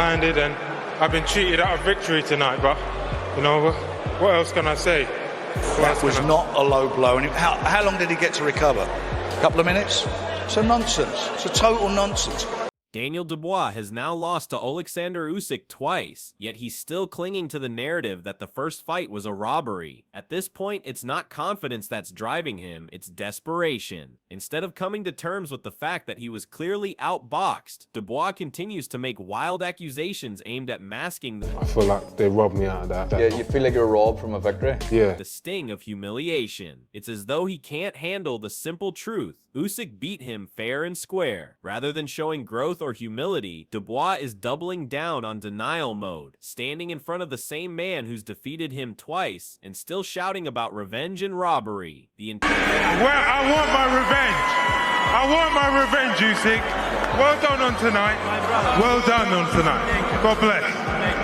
Landed, and I've been cheated out of victory tonight, but you know what else can I say? That was not a low blow. And how long did he get to recover? A couple of minutes? It's a nonsense. It's a total nonsense. Daniel Dubois has now lost to Oleksandr Usyk twice, yet he's still clinging to the narrative that the first fight was a robbery. At this point, it's not confidence that's driving him, it's desperation. Instead of coming to terms with the fact that he was clearly outboxed, Dubois continues to make wild accusations aimed at masking I feel like they robbed me out of that. Yeah, you feel like you're robbed from a victory? Yeah. the sting of humiliation. It's as though he can't handle the simple truth. Usyk beat him fair and square. Rather than showing growth or humility, Dubois is doubling down on denial mode, standing in front of the same man who's defeated him twice and still shouting about revenge and robbery. I want my revenge. I want my revenge, Usyk. Well done on tonight. Well done on tonight. God bless.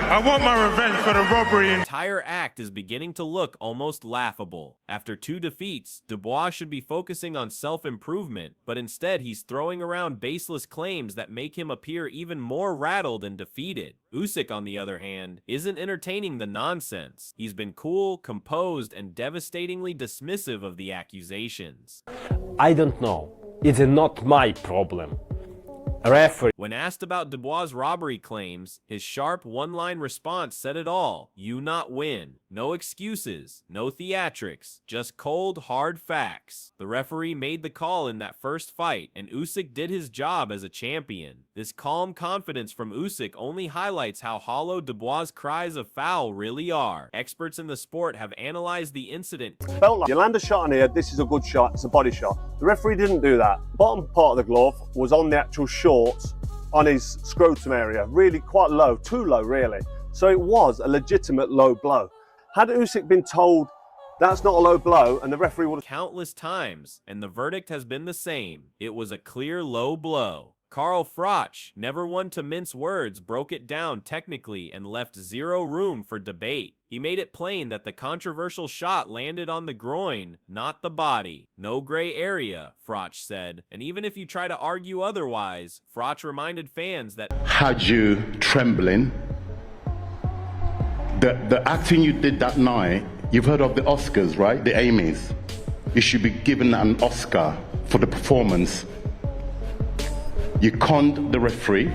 I want my revenge for the robbery. The entire act is beginning to look almost laughable. After 2 defeats, Dubois should be focusing on self-improvement, but instead he's throwing around baseless claims that make him appear even more rattled and defeated. Usyk, on the other hand, isn't entertaining the nonsense. He's been cool, composed, and devastatingly dismissive of the accusations. I don't know. It's not my problem. Referee. When asked about Dubois' robbery claims, his sharp one-line response said it all. You not win. No excuses, no theatrics, just cold, hard facts. The referee made the call in that first fight, and Usyk did his job as a champion. This calm confidence from Usyk only highlights how hollow Dubois' cries of foul really are. Experts in the sport have analyzed the incident. Felt like you land a shot on here, this is a good shot, it's a body shot. The referee didn't do that. Bottom part of the glove was on the actual shorts, on his scrotum area, really quite low, too low really. So it was a legitimate low blow. Had Usyk been told that's not a low blow, and the referee would have countless times, and the verdict has been the same. It was a clear low blow. Carl Froch, never one to mince words, broke it down technically and left zero room for debate. He made it plain that the controversial shot landed on the groin, not the body. No gray area, Froch said. And even if you try to argue otherwise, Froch reminded fans that had you trembling, the acting you did that night, you've heard of the Oscars, right? The Emmys. You should be given an Oscar for the performance. You conned the referee,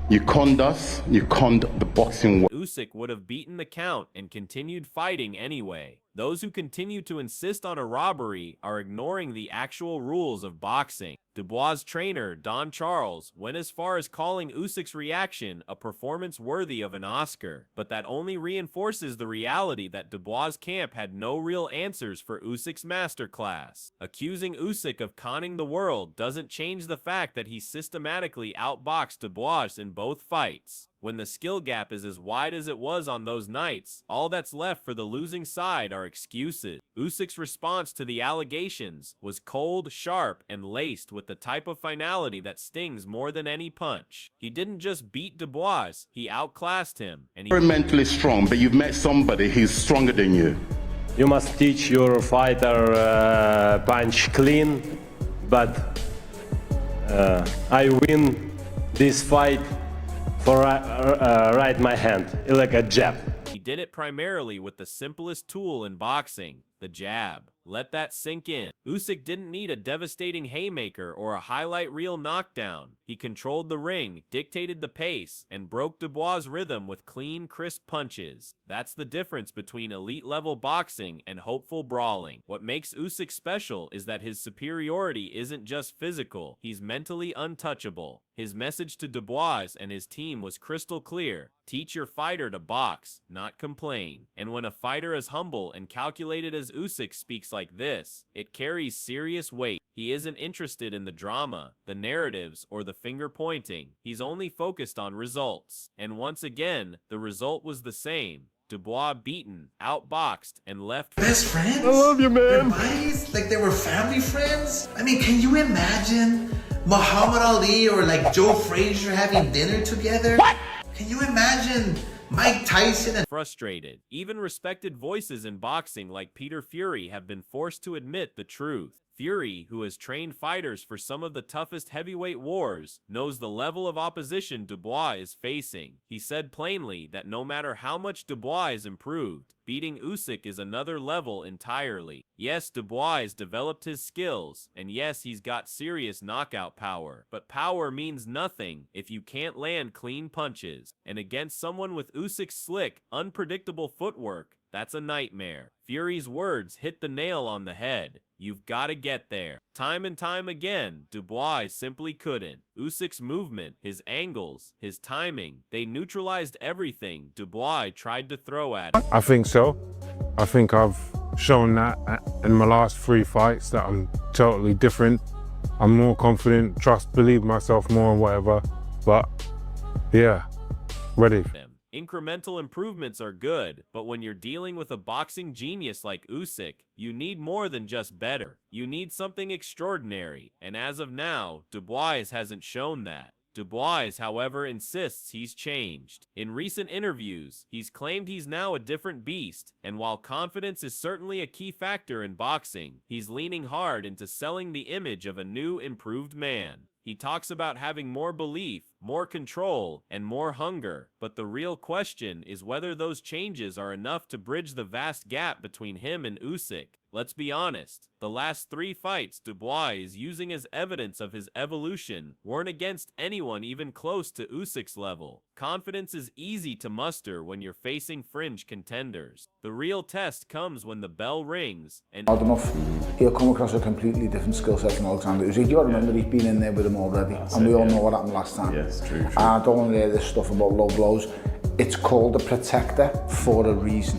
you conned us, you conned the boxing world. Usyk would have beaten the count and continued fighting anyway. Those who continue to insist on a robbery are ignoring the actual rules of boxing. Dubois' trainer, Don Charles, went as far as calling Usyk's reaction a performance worthy of an Oscar, but that only reinforces the reality that Dubois' camp had no real answers for Usyk's masterclass. Accusing Usyk of conning the world doesn't change the fact that he systematically outboxed Dubois in both fights. When the skill gap is as wide as it was on those nights, all that's left for the losing side are excuses. Usyk's response to the allegations was cold, sharp, and laced with the type of finality that stings more than any punch. He didn't just beat Dubois, he outclassed him. And You're mentally strong, but you've met somebody who's stronger than you. You must teach your fighter punch clean, but I win this fight for right my hand, like a jab. He did it primarily with the simplest tool in boxing, the jab. Let that sink in. Usyk didn't need a devastating haymaker or a highlight reel knockdown. He controlled the ring, dictated the pace, and broke Dubois' rhythm with clean, crisp punches. That's the difference between elite-level boxing and hopeful brawling. What makes Usyk special is that his superiority isn't just physical, he's mentally untouchable. His message to Dubois and his team was crystal clear. Teach your fighter to box, not complain. And when a fighter as humble and calculated as Usyk speaks like this, it carries serious weight. He isn't interested in the drama, the narratives, or the finger pointing. He's only focused on results. And once again, the result was the same. Dubois beaten, outboxed, and left. Best friends? I love you, man. They're buddies? Like they were family friends? I mean, can you imagine Muhammad Ali or like Joe Frazier having dinner together? What? Can you imagine Mike Tyson and... Frustrated. Even respected voices in boxing like Peter Fury have been forced to admit the truth. Fury, who has trained fighters for some of the toughest heavyweight wars, knows the level of opposition Dubois is facing. He said plainly that no matter how much Dubois is improved, beating Usyk is another level entirely. Yes, Dubois developed his skills, and yes, he's got serious knockout power, but power means nothing if you can't land clean punches. And against someone with Usyk's slick, unpredictable footwork, that's a nightmare. Fury's words hit the nail on the head. You've got to get there. Time and time again, Dubois simply couldn't. Usyk's movement, his angles, his timing, they neutralized everything Dubois tried to throw at him. I think so. I think I've shown that in my last 3 fights that I'm totally different. I'm more confident, believe myself more and whatever. But yeah, ready. Incremental improvements are good, but when you're dealing with a boxing genius like Usyk, you need more than just better. You need something extraordinary, and as of now, Dubois hasn't shown that. Dubois, however, insists he's changed. In recent interviews, he's claimed he's now a different beast, and while confidence is certainly a key factor in boxing, he's leaning hard into selling the image of a new, improved man. He talks about having more belief, more control, and more hunger, but the real question is whether those changes are enough to bridge the vast gap between him and Usyk. Let's be honest, the last 3 fights Dubois is using as evidence of his evolution weren't against anyone even close to Usyk's level. Confidence is easy to muster when you're facing fringe contenders. The real test comes when the bell rings and he'll come across a completely different skill set from Oleksandr Usyk. You got to remember he's been in there with him already, and we all know what happened last time. Yes, true. I don't want to hear this stuff about low blows. It's called a protector for a reason.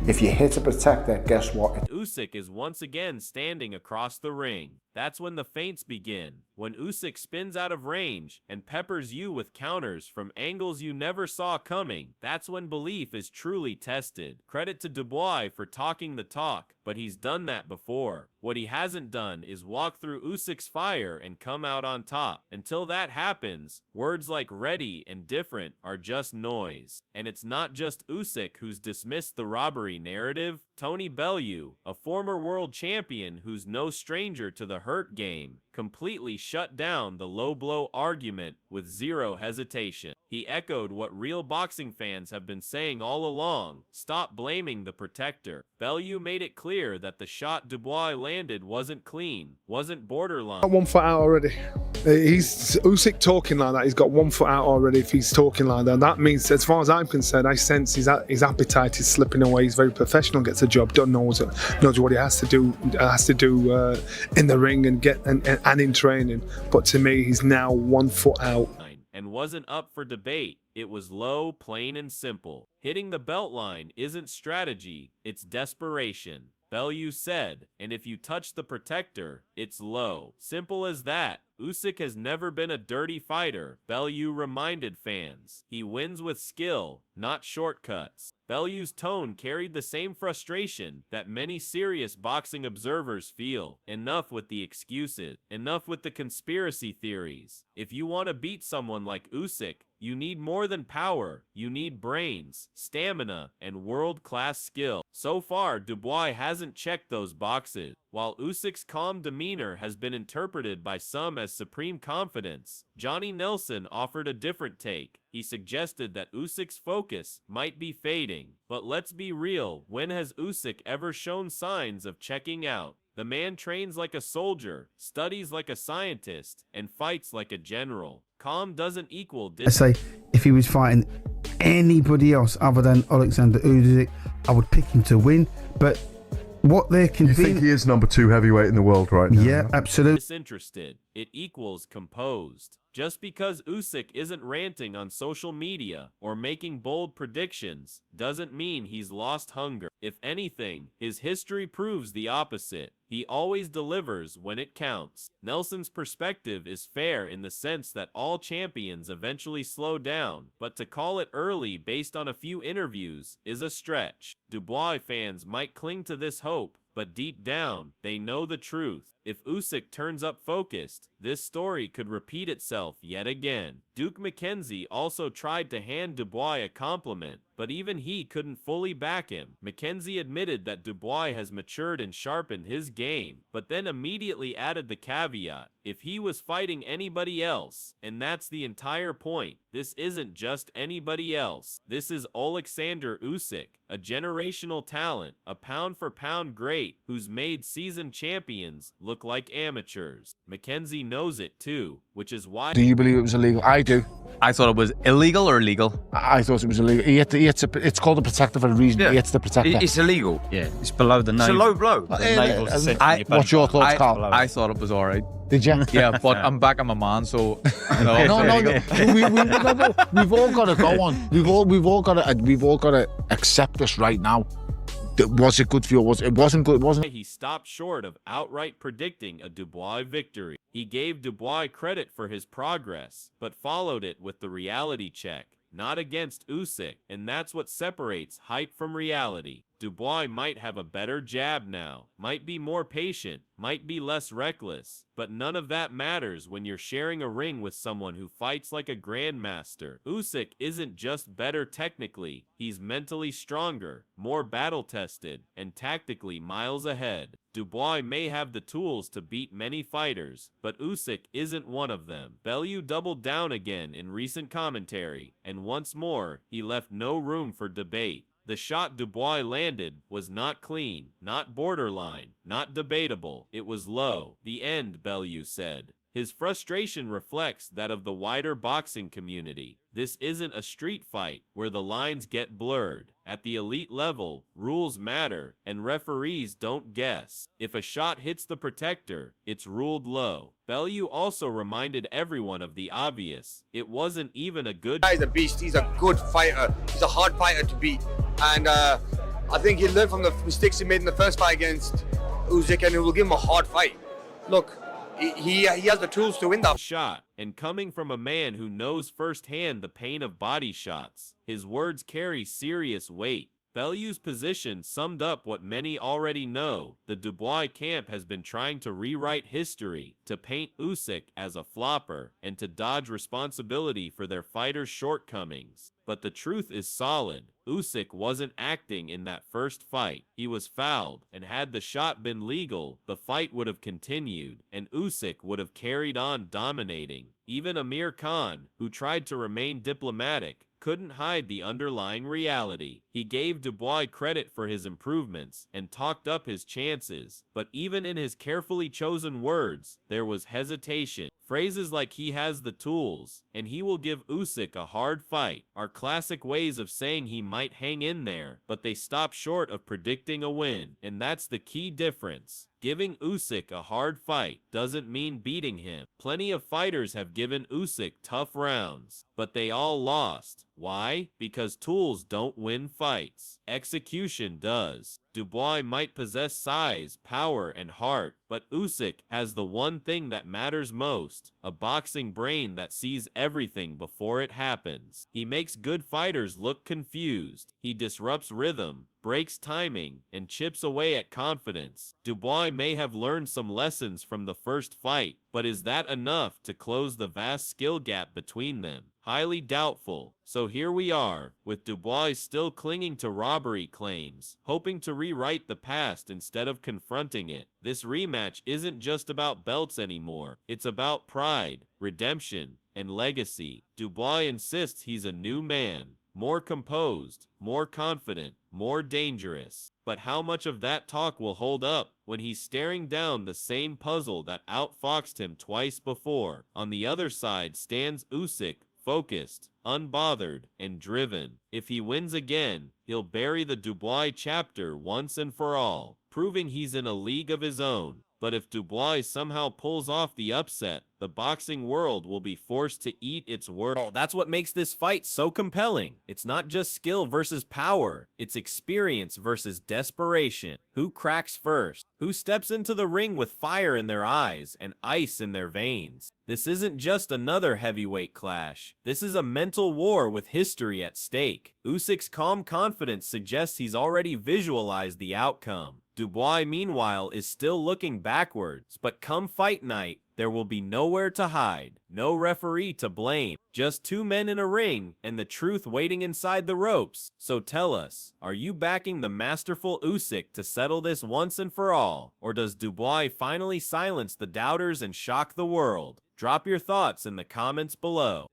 If you hit a protector, guess what? Usyk is once again standing across the ring. That's when the feints begin. When Usyk spins out of range and peppers you with counters from angles you never saw coming, that's when belief is truly tested. Credit to Dubois for talking the talk, but he's done that before. What he hasn't done is walk through Usyk's fire and come out on top. Until that happens, words like ready and different are just noise. And it's not just Usyk who's dismissed the robbery narrative. Tony Bellew, a former world champion who's no stranger to the hurt game, completely shut down the low blow argument with zero hesitation. He echoed what real boxing fans have been saying all along: stop blaming the protector. Bellew made it clear that the shot Dubois landed wasn't clean, wasn't borderline. Got 1 foot out already. He's Usyk talking like that. He's got 1 foot out already. If he's talking like that, that means, as far as I'm concerned, I sense his appetite is slipping away. He's very professional, gets the job done, knows what he has to do in the ring and in training. But to me, he's now 1 foot out. And wasn't up for debate. It was low, plain and simple. Hitting the belt line isn't strategy, it's desperation. Bellew said, and if you touch the protector, it's low. Simple as that. Usyk has never been a dirty fighter, Bellew reminded fans. He wins with skill, not shortcuts. Bellew's tone carried the same frustration that many serious boxing observers feel. Enough with the excuses. Enough with the conspiracy theories. If you want to beat someone like Usyk, you need more than power. You need brains, stamina, and world-class skill. So far, Dubois hasn't checked those boxes. While Usyk's calm demeanor has been interpreted by some as supreme confidence, Johnny Nelson offered a different take. He suggested that Usyk's focus might be fading. But let's be real, when has Usyk ever shown signs of checking out? The man trains like a soldier, studies like a scientist, and fights like a general. Calm doesn't equal I say, if he was fighting anybody else other than Oleksandr Usyk, I would pick him to win. But what they're convinced... You think he is number 2 heavyweight in the world right now? Yeah, absolutely. Disinterested, it equals composed. Just because Usyk isn't ranting on social media or making bold predictions doesn't mean he's lost hunger. If anything, his history proves the opposite. He always delivers when it counts. Nelson's perspective is fair in the sense that all champions eventually slow down, but to call it early based on a few interviews is a stretch. Dubois fans might cling to this hope, But deep down, they know the truth. If Usyk turns up focused, this story could repeat itself yet again. Duke McKenzie also tried to hand Dubois a compliment, but even he couldn't fully back him. McKenzie admitted that Dubois has matured and sharpened his game, but then immediately added the caveat, if he was fighting anybody else, and that's the entire point. This isn't just anybody else. This is Oleksandr Usyk, a generational talent, a pound-for-pound great who's made seasoned champions look like amateurs. McKenzie knows it too, which is why... Do you believe it was illegal? I do. I thought it was illegal or legal? I thought it was illegal. It's called a protector for a reason. Yeah. He hits the protector. It's illegal. Yeah, it's below the navel. It's a low blow. What's your thoughts, Carl? I thought it was all right. Did you? Yeah, but I'm back on my man, so... No. We've all got to go on. We've all got to accept this right now. Was it good for you? It wasn't good, wasn't it? He stopped short of outright predicting a Dubois victory. He gave Dubois credit for his progress, but followed it with the reality check. Not against Usyk, and that's what separates hype from reality. Dubois might have a better jab now, might be more patient, might be less reckless, but none of that matters when you're sharing a ring with someone who fights like a grandmaster. Usyk isn't just better technically, he's mentally stronger, more battle-tested, and tactically miles ahead. Dubois may have the tools to beat many fighters, but Usyk isn't one of them. Bellew doubled down again in recent commentary, and once more, he left no room for debate. The shot Dubois landed was not clean, not borderline, not debatable. It was low. The end, Bellew said. His frustration reflects that of the wider boxing community. This isn't a street fight where the lines get blurred. At the elite level, rules matter, and referees don't guess. If a shot hits the protector, it's ruled low. Bellew also reminded everyone of the obvious. It wasn't even a good... He's a beast. He's a good fighter. He's a hard fighter to beat. And I think he'll learn from the mistakes he made in the first fight against Usyk, and it will give him a hard fight. Look, he has the tools to win that shot, and coming from a man who knows firsthand the pain of body shots, his words carry serious weight. Bellew's position summed up what many already know. The Dubois camp has been trying to rewrite history, to paint Usyk as a flopper, and to dodge responsibility for their fighters' shortcomings. But the truth is solid. Usyk wasn't acting in that first fight. He was fouled, and had the shot been legal, the fight would have continued, and Usyk would have carried on dominating. Even Amir Khan, who tried to remain diplomatic, couldn't hide the underlying reality. He gave Dubois credit for his improvements and talked up his chances, but even in his carefully chosen words, there was hesitation. Phrases like he has the tools, and he will give Usyk a hard fight, are classic ways of saying he might hang in there, but they stop short of predicting a win, and that's the key difference. Giving Usyk a hard fight doesn't mean beating him. Plenty of fighters have given Usyk tough rounds, but they all lost. Why? Because tools don't win fights. Execution does. Dubois might possess size, power, and heart, but Usyk has the one thing that matters most, a boxing brain that sees everything before it happens. He makes good fighters look confused. He disrupts rhythm, breaks timing, and chips away at confidence. Dubois may have learned some lessons from the first fight, but is that enough to close the vast skill gap between them? Highly doubtful. So here we are, with Dubois still clinging to robbery claims, hoping to rewrite the past instead of confronting it. This rematch isn't just about belts anymore. It's about pride, redemption, and legacy. Dubois insists he's a new man. More composed, more confident, more dangerous. But how much of that talk will hold up when he's staring down the same puzzle that outfoxed him twice before? On the other side stands Usyk, focused, unbothered, and driven. If he wins again, he'll bury the Dubois chapter once and for all, proving he's in a league of his own. But if Dubois somehow pulls off the upset, the boxing world will be forced to eat its words. Oh, that's what makes this fight so compelling. It's not just skill versus power. It's experience versus desperation. Who cracks first? Who steps into the ring with fire in their eyes and ice in their veins? This isn't just another heavyweight clash. This is a mental war with history at stake. Usyk's calm confidence suggests he's already visualized the outcome. Dubois, meanwhile, is still looking backwards, but come fight night, there will be nowhere to hide, no referee to blame, just two men in a ring and the truth waiting inside the ropes. So tell us, are you backing the masterful Usyk to settle this once and for all, or does Dubois finally silence the doubters and shock the world? Drop your thoughts in the comments below.